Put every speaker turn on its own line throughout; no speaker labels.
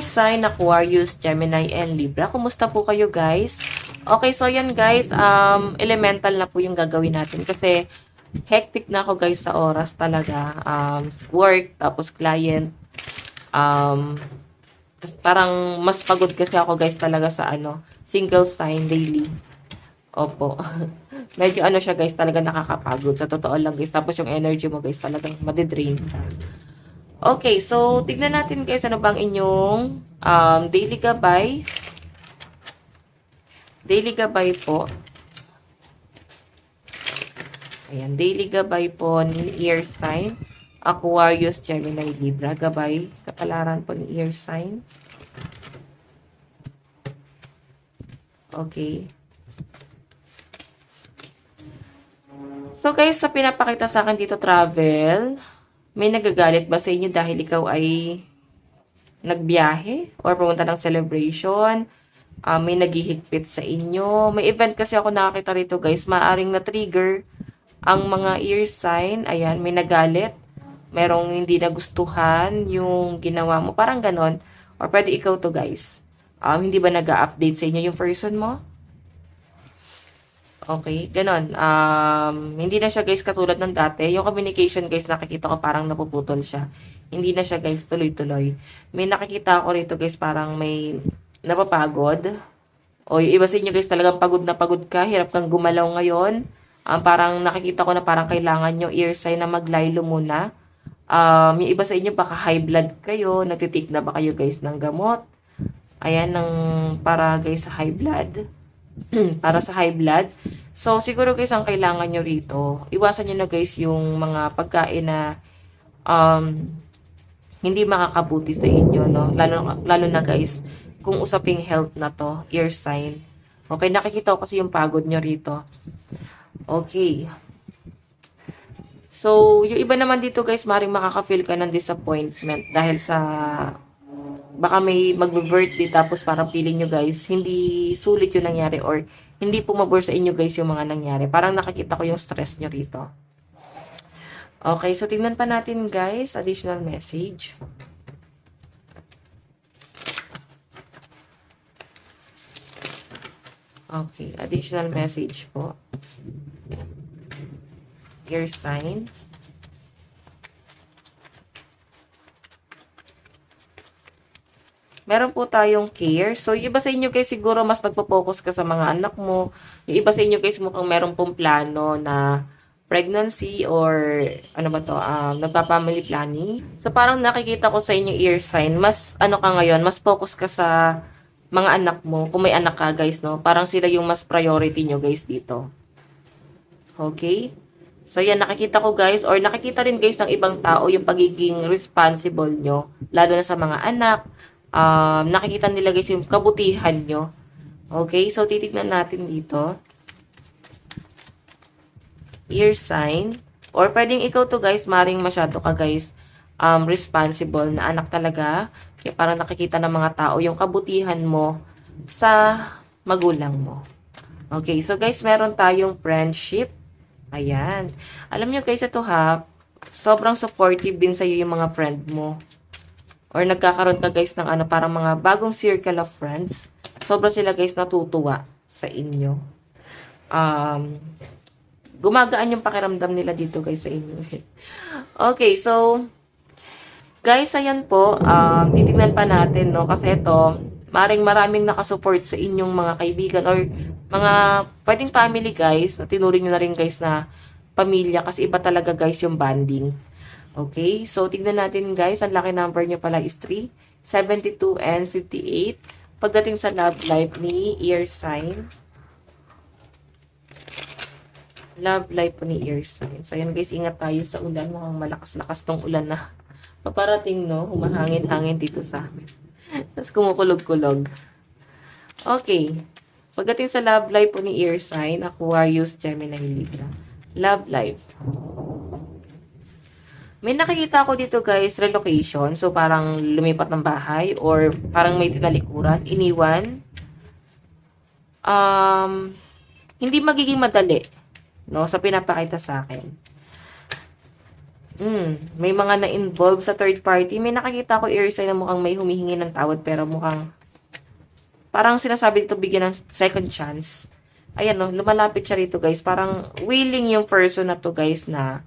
sign, Aquarius, Gemini, and Libra. Kumusta po kayo guys? Okay, so yan guys, elemental na po yung gagawin natin kasi hectic na ako guys sa oras talaga. Work, tapos client. Parang mas pagod kasi ako guys talaga sa single sign daily. Opo. Medyo siya guys, talaga nakakapagod. Sa totoo lang guys. Tapos yung energy mo guys, talagang madidrain ka. Okay, so tignan natin guys ano bang inyong daily gabay. Daily gabay po. Ayan, daily gabay po ni Air Sign. Aquarius, Gemini, Libra. Gabay, kapalaran po ni Air Sign. Okay. So guys, sa pinapakita sa akin dito travel, may nagagalit ba sa inyo dahil ikaw ay nagbiyahe or pumunta ng celebration? May naghihigpit sa inyo. May event kasi ako nakakita rito guys, maaring na-trigger ang mga ear sign. Ayan, may nagalit. Merong hindi nagustuhan yung ginawa mo. Parang ganon. Or pwede ikaw to guys. Hindi ba nag-update sa inyo yung person mo? Okay, ganon. Hindi na siya guys katulad ng dati. Yung communication guys, nakikita ko parang napuputol siya. Hindi na siya guys tuloy-tuloy. May nakikita ko rito guys parang may napapagod. O yung iba sa inyo guys talagang pagod na pagod ka. Hirap kang gumalaw ngayon. Parang nakikita ko na parang kailangan nyo ear sign na maglaylo muna. Yung iba sa inyo baka high blood kayo. Nagtitik na ba kayo guys ng gamot? Ayan, para guys sa high blood. Para sa high blood. So, siguro guys, ang kailangan nyo rito, iwasan nyo na guys yung mga pagkain na hindi makakabuti sa inyo, no? Lalo na guys, kung usaping health na to, ear sign. Okay, nakikita ko kasi yung pagod nyo rito. Okay. So, yung iba naman dito guys, maring makaka-feel ka ng disappointment dahil sa baka may mag-birthday tapos parang feeling nyo guys, hindi sulit yung nangyari or hindi pumabor sa inyo guys yung mga nangyari. Parang nakikita ko yung stress nyo rito. Okay, so tingnan pa natin guys, additional message. Okay, additional message po. Air sign. Meron po tayong care. So, yung iba sa inyo guys, siguro mas nagpo-focus ka sa mga anak mo. Yung iba sa inyo guys, mukhang meron pong plano na pregnancy or ano ba to, nagpa-family planning. So, parang nakikita ko sa inyo ear sign, mas ka ngayon, mas focus ka sa mga anak mo. Kung may anak ka guys, no? Parang sila yung mas priority nyo guys dito. Okay? So, yan, nakikita ko guys, or nakikita rin guys ng ibang tao yung pagiging responsible nyo, lalo na sa mga anak. Nakikita nila guys yung kabutihan nyo. Okay, so titignan natin dito. Ear sign. Or pwedeng ikaw to guys, maring masyado ka guys, responsible na anak talaga. Kaya parang nakikita ng mga tao yung kabutihan mo sa magulang mo. Okay, so guys, meron tayong friendship. Ayan. Alam nyo guys, ito ha, sobrang supportive din sa'yo yung mga friend mo. Or nagkakaroon ka guys ng parang mga bagong circle of friends. Sobra sila guys natutuwa sa inyo. Gumagaan yung pakiramdam nila dito guys sa inyo. Okay, so guys, ayan po. Titignan pa natin, no? Kasi ito, maraming nakasupport sa inyong mga kaibigan or mga pwedeng family guys na tinuring nyo na rin guys na pamilya kasi iba talaga guys yung bonding. Okay, so tignan natin guys, ang lucky number nyo pala is 3, 72, and 58. Pagdating sa love life ni ear sign. Love life po ni ear sign. So yan guys, ingat tayo sa ulan. Mukhang malakas-lakas tong ulan na paparating, no? Humahangin-hangin dito sa amin. Tapos kumukulog-kulog. Okay, pagdating sa love life po ni ear sign, Aquarius, Gemini, Libra. Love life. May nakikita ako dito guys, relocation. So, parang lumipat ng bahay or parang may tinalikuran, iniwan. Hindi magiging madali, no, sa pinapakita sa akin. May mga na-involve sa third party. May nakikita ko air sign na mukhang may humihingi ng tawad pero mukhang parang sinasabi dito bigyan ng second chance. Ayan no, lumalapit siya rito guys. Parang willing yung person na to guys na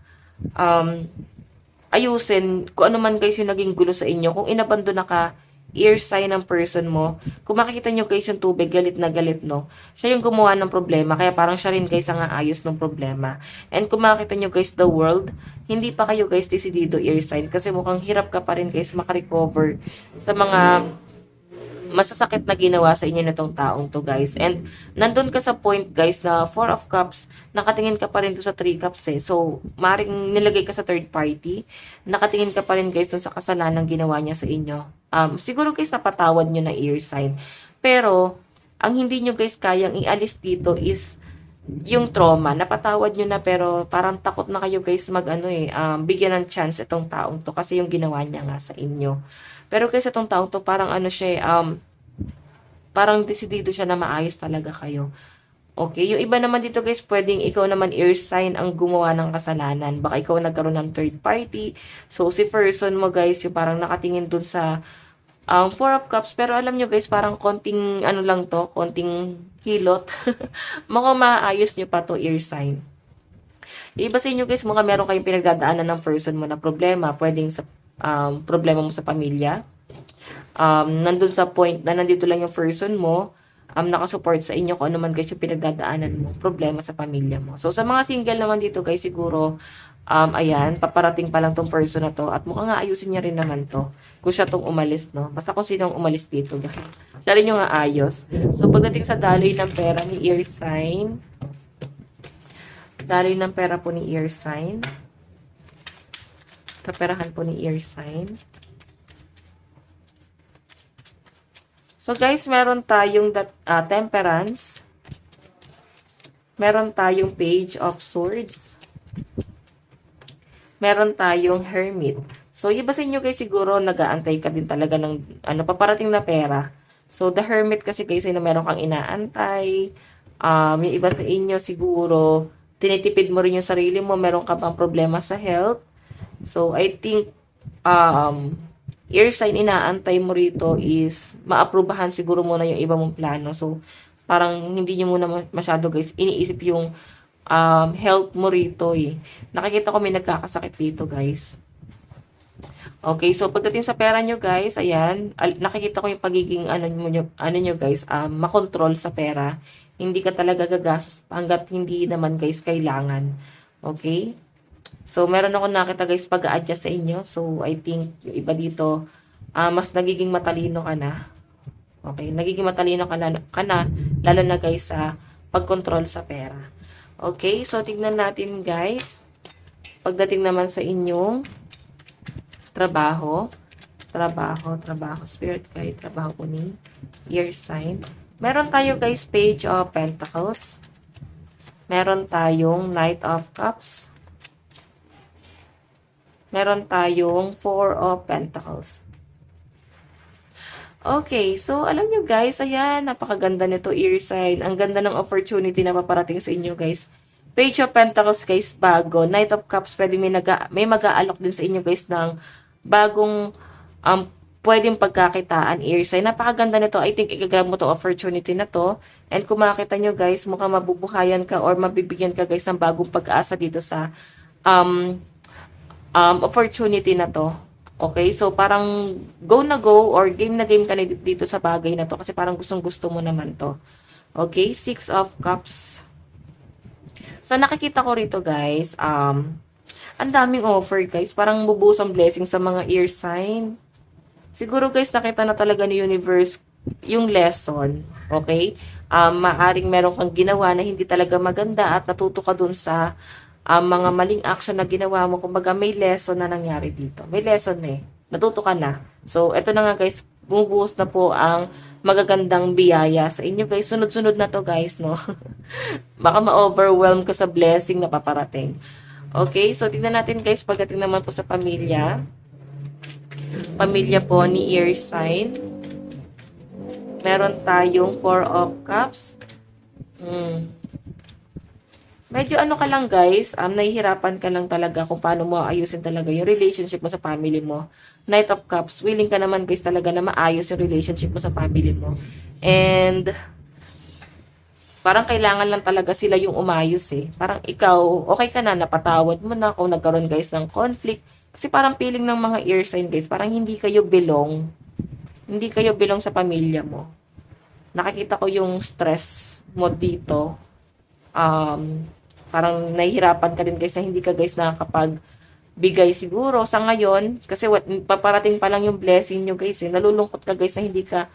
ayusin kung ano man guys yung naging gulo sa inyo. Kung inabandon na ka, ear sign ng person mo. Kung makikita nyo guys yung tubig, galit na galit, no? Siya yung gumawa ng problema, kaya parang siya rin guys ang aayos ng problema. And kung makikita nyo guys the world, hindi pa kayo guys desidido ear sign kasi mukhang hirap ka pa rin guys makarecover sa mga masasakit na ginawa sa inyo nitong taong to guys. And nandun ka sa point guys na 4 of cups, nakatingin ka pa rin to sa 3 cups eh. So, maring nilagay ka sa third party, nakatingin ka pa rin guys dun sa kasalanan ginawa niya sa inyo. Siguro guys napatawad nyo na ear sign. Pero, ang hindi nyo guys kayang ialis dito is yung trauma. Napatawad nyo na pero parang takot na kayo guys bigyan ng chance itong taong to kasi yung ginawa niya nga sa inyo. Pero guys, itong taong to, parang parang desidido siya na maayos talaga kayo. Okay, yung iba naman dito guys, pwedeng ikaw naman ear sign ang gumawa ng kasalanan. Baka ikaw nagkaroon ng third party. So, si person mo guys, yung parang nakatingin dun sa 4 of cups. Pero alam nyo guys, parang konting lang to, konting hilot. Mukhang maayos nyo pa to ear sign. Yung iba sa inyo guys, mukhang meron kayong pinagdadaanan ng person mo na problema. Pwedeng sa problema mo sa pamilya. Nandun sa point na nandito lang yung person mo, nakasupport sa inyo kung ano man guys yung pinagdadaanan mo, problema sa pamilya mo. So, sa mga single naman dito guys, siguro, ayan, paparating pa lang tong person na to at mukhang nga ayusin niya rin naman to kung siya tong umalis, no? Basta kung sino ang umalis dito, guys. Siya rin yung aayos. So, pagdating sa daloy ng pera ni ear sign, daloy ng pera po ni ear sign, kaperahan po ni ear sign. So guys, meron tayong temperance. Meron tayong page of swords. Meron tayong hermit. So iba sa inyo guys siguro nag-aantay ka din talaga ng paparating na pera. So the hermit kasi guys ay meron kang inaantay. Yung iba sa inyo siguro tinitipid mo rin yung sarili mo, meron ka bang problema sa health. So, I think, ear sign inaantay mo rito is maaprubahan siguro muna yung iba mong plano. So, parang hindi nyo muna masyado guys iniisip yung health mo rito eh. Nakikita ko may nagkakasakit dito guys. Okay, so pagdating sa pera nyo guys, ayan, nakikita ko yung pagiging nyo guys, makontrol sa pera. Hindi ka talaga gagastos hanggat hindi naman guys kailangan. Okay? So, meron ako nakita guys pag-a-adjust sa inyo. So, I think yung iba dito, mas nagiging matalino ka na. Okay? Nagiging matalino ka na lalo na guys sa pag-control sa pera. Okay? So, tignan natin guys. Pagdating naman sa inyong trabaho, spirit guide, trabaho po ni ear sign. Meron tayo guys page of pentacles. Meron tayong knight of cups. Meron tayong 4 of pentacles. Okay, so alam nyo guys, ayan, napakaganda nito ear sign. Ang ganda ng opportunity na paparating sa inyo guys. Page of pentacles guys, bago. Knight of cups, pwede may mag-aalok din sa inyo guys ng bagong pwedeng pagkakitaan ear sign. Napakaganda nito. I think i-grab mo to opportunity na to. And kung makita nyo guys, mukhang mabubuhayan ka or mabibigyan ka guys ng bagong pag-asa dito sa opportunity na to. Okay? So, parang go na go or game na game ka na dito sa bagay na to kasi parang gustong-gusto mo naman to. Okay? 6 of cups. So, nakikita ko rito guys, ang daming offer guys. Parang bubuhos ang blessing sa mga ear sign. Siguro guys, nakita na talaga ni universe yung lesson. Okay? Maaring meron kang ginawa na hindi talaga maganda at natuto ka dun sa mga maling action na ginawa mo. Kumbaga may lesson na nangyari dito. May lesson eh. Natuto ka na. So, eto na nga guys, bumubuhos na po ang magagandang biyaya sa inyo guys. Sunod-sunod na to guys, no? Baka ma-overwhelm ka sa blessing na paparating. Okay? So, tingnan natin guys, pagdating naman po sa pamilya. Pamilya po ni ear sign. Meron tayong 4 of cups. medyo ano ka lang guys, nahihirapan ka lang talaga kung paano mo ayusin talaga yung relationship mo sa family mo. Knight of Cups, willing ka naman guys talaga na maayos yung relationship mo sa family mo. And parang kailangan lang talaga sila yung umayos eh. Parang ikaw, okay ka na, napatawad mo na kung nagkaroon guys ng conflict. Kasi parang feeling ng mga ear sign guys, parang hindi kayo belong. Hindi kayo belong sa pamilya mo. Nakikita ko yung stress mo dito. Parang nahihirapan ka din guys na hindi ka guys nakakapagbigay siguro sa ngayon. Kasi paparating pa lang yung blessing nyo guys eh. Nalulungkot ka guys na hindi ka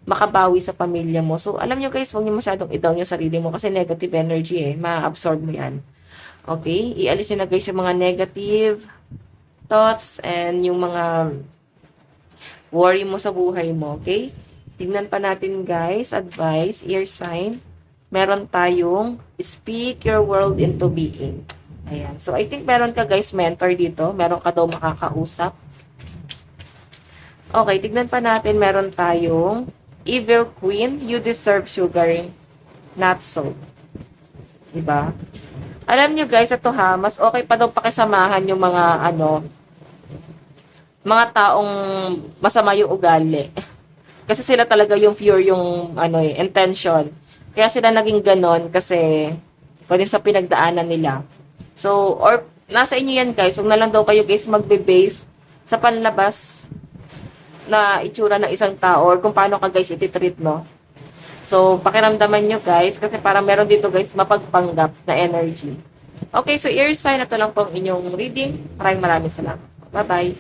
makabawi sa pamilya mo. So, alam nyo guys, huwag nyo masyadong i-down yung sarili mo kasi negative energy eh. Ma-absorb mo yan. Okay? Ialis nyo na guys yung mga negative thoughts and yung mga worry mo sa buhay mo. Okay? Tignan pa natin guys, advice, ear sign. Meron tayong speak your world into being. Ayan. So, I think meron ka guys mentor dito. Meron ka daw makakausap. Okay, tignan pa natin. Meron tayong Evil Queen, you deserve sugar, not salt. Diba? Alam nyo guys, ito ha, mas okay pa daw pakisamahan yung mga taong masama yung ugali. Kasi sila talaga yung pure yung intention. Kaya sila naging ganon kasi pwede sa pinagdaanan nila. So, or nasa inyo yan guys, huwag na lang daw kayo guys magbe-base sa panlabas na itsura ng isang tao or kung paano ka guys ititreat, no? So, pakiramdaman nyo guys kasi parang meron dito guys mapagpanggap na energy. Okay, so ear sign, ito lang po ang inyong reading. Maraming salamat. Bye-bye.